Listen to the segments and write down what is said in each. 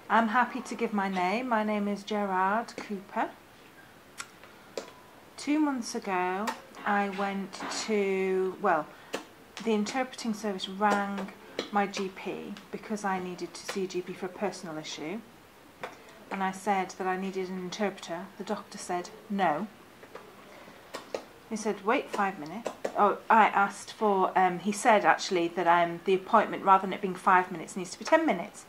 I'm happy to give my name. My name is Gerard Cooper. 2 months ago I went to, well, the interpreting service rang my GP because I needed to see a GP for a personal issue, and I said that I needed an interpreter. The doctor said no. He said wait 5 minutes. Oh, I asked for, he said actually that the appointment, rather than it being 5 minutes, needs to be 10 minutes.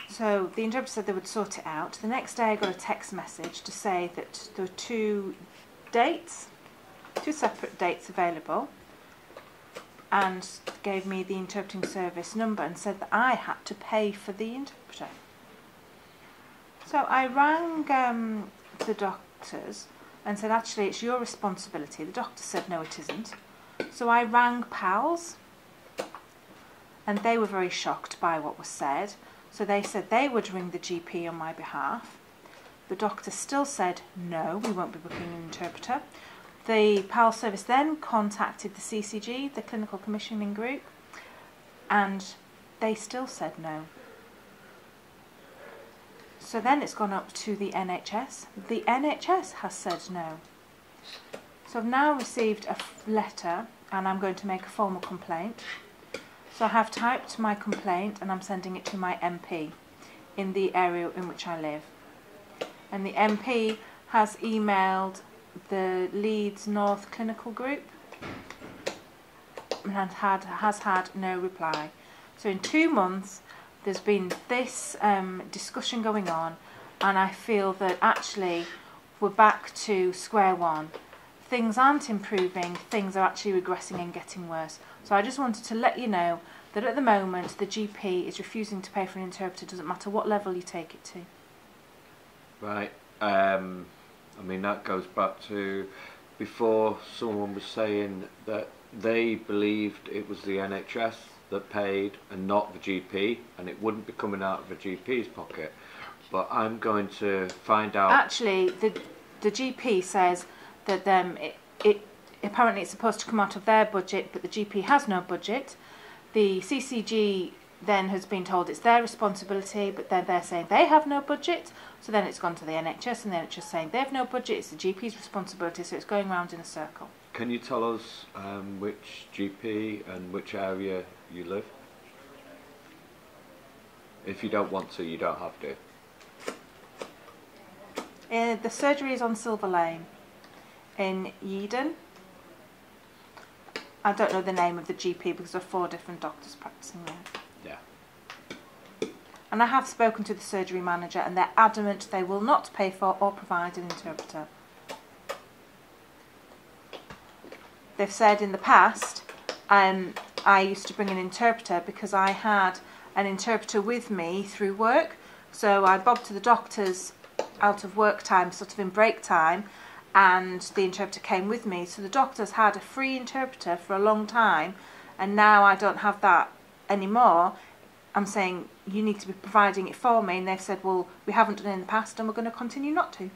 So the interpreter said they would sort it out. The next day I got a text message to say that there were two separate dates available, and gave me the interpreting service number and said that I had to pay for the interpreter. So I rang the doctors and said actually it's your responsibility. The doctor said no, it isn't. So I rang PALS and they were very shocked by what was said. So they said they would ring the GP on my behalf. The doctor still said, no, we won't be booking an interpreter. The PAL service then contacted the CCG, the Clinical Commissioning Group, and they still said no. So then it's gone up to the NHS. The NHS has said no. So I've now received a letter and I'm going to make a formal complaint. So I have typed my complaint and I'm sending it to my MP in the area in which I live. And the MP has emailed the Leeds North Clinical Group and has had no reply. So in 2 months there's been this discussion going on, and I feel that actually we're back to square one. Things aren't improving, things are actually regressing and getting worse. So I just wanted to let you know that at the moment the GP is refusing to pay for an interpreter, doesn't matter what level you take it to. Right. I mean, that goes back to before someone was saying that they believed it was the NHS that paid and not the GP, and it wouldn't be coming out of the GP's pocket. But I'm going to find out. Actually, the GP says that apparently it's supposed to come out of their budget, but the GP has no budget. The CCG then has been told it's their responsibility, but then they're saying they have no budget. So then it's gone to the NHS, and the NHS saying they have no budget, it's the GP's responsibility, so it's going round in a circle. Can you tell us which GP and which area you live? If you don't want to, you don't have to. The surgery is on Silver Lane in Yeadon. I don't know the name of the GP because there are 4 different doctors practicing there. Yeah. And I have spoken to the surgery manager and they're adamant they will not pay for or provide an interpreter. They've said in the past, I used to bring an interpreter because I had an interpreter with me through work. So I bobbed to the doctors out of work time, sort of in break time, and the interpreter came with me. So the doctors had a free interpreter for a long time, and now I don't have that anymore. I'm saying you need to be providing it for me, and they've said, well, we haven't done it in the past and we're going to continue not to.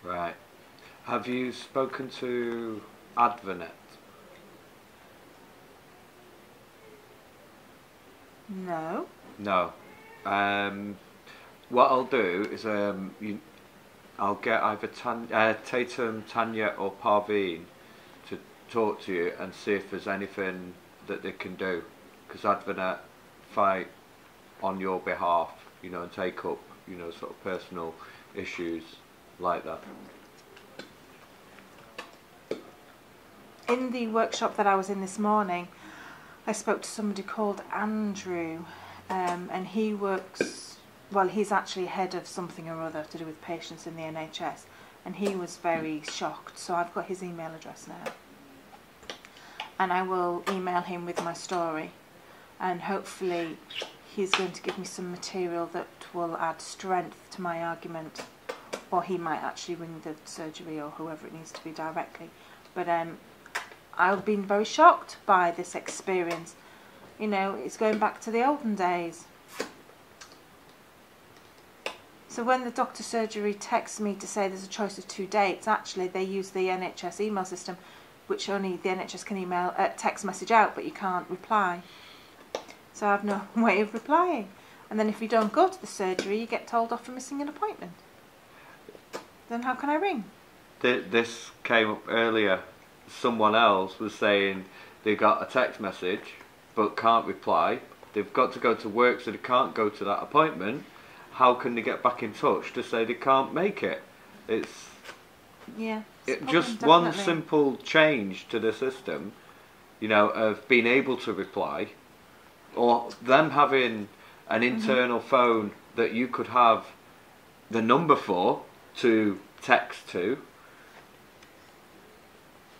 Right. Have you spoken to Advanet? No. No. What I'll do is I'll get either Tatum, Tanya or Parveen to talk to you and see if there's anything that they can do, because Advanet fight on your behalf, you know, and take up, you know, sort of personal issues like that. In the workshop that I was in this morning, I spoke to somebody called Andrew, and he works, well, he's actually head of something or other to do with patients in the NHS, and he was very shocked. So I've got his email address now, and I will email him with my story, and hopefully he's going to give me some material that will add strength to my argument, or he might actually ring the surgery or whoever it needs to be directly. But I've been very shocked by this experience. You know, it's going back to the olden days. So when the doctor surgery texts me to say there's a choice of 2 dates, actually they use the NHS email system, which only the NHS can email text message out, but you can't reply. So I have no way of replying. And then if you don't go to the surgery, you get told off for missing an appointment. Then how can I ring? This came up earlier. Someone else was saying they got a text message but can't reply. They've got to go to work, so they can't go to that appointment. How can they get back in touch to say they can't make it? It's just one simple change to the system, you know, of being able to reply, or them having an internal phone that you could have the number for to text to,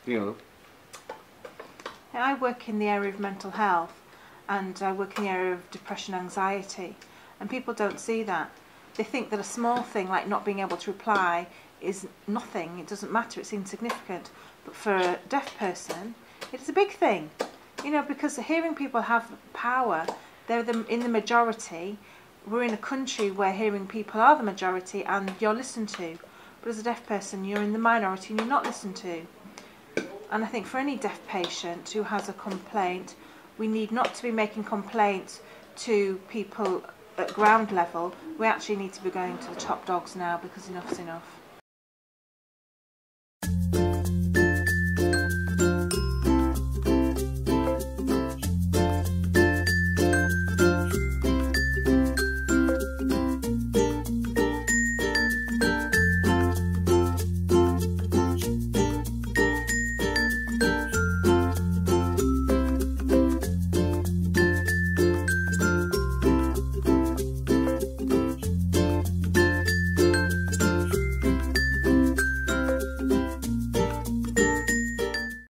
you know. I work in the area of mental health, and I work in the area of depression, anxiety, and people don't see that. They think that a small thing like not being able to reply is nothing, it doesn't matter, it's insignificant. But for a deaf person, it's a big thing, you know, because hearing people have power. They're in the majority. We're in a country where hearing people are the majority and you're listened to. But as a deaf person, you're in the minority and you're not listened to. And I think for any deaf patient who has a complaint, we need not to be making complaints to people at ground level. We actually need to be going to the top dogs now, because enough's enough.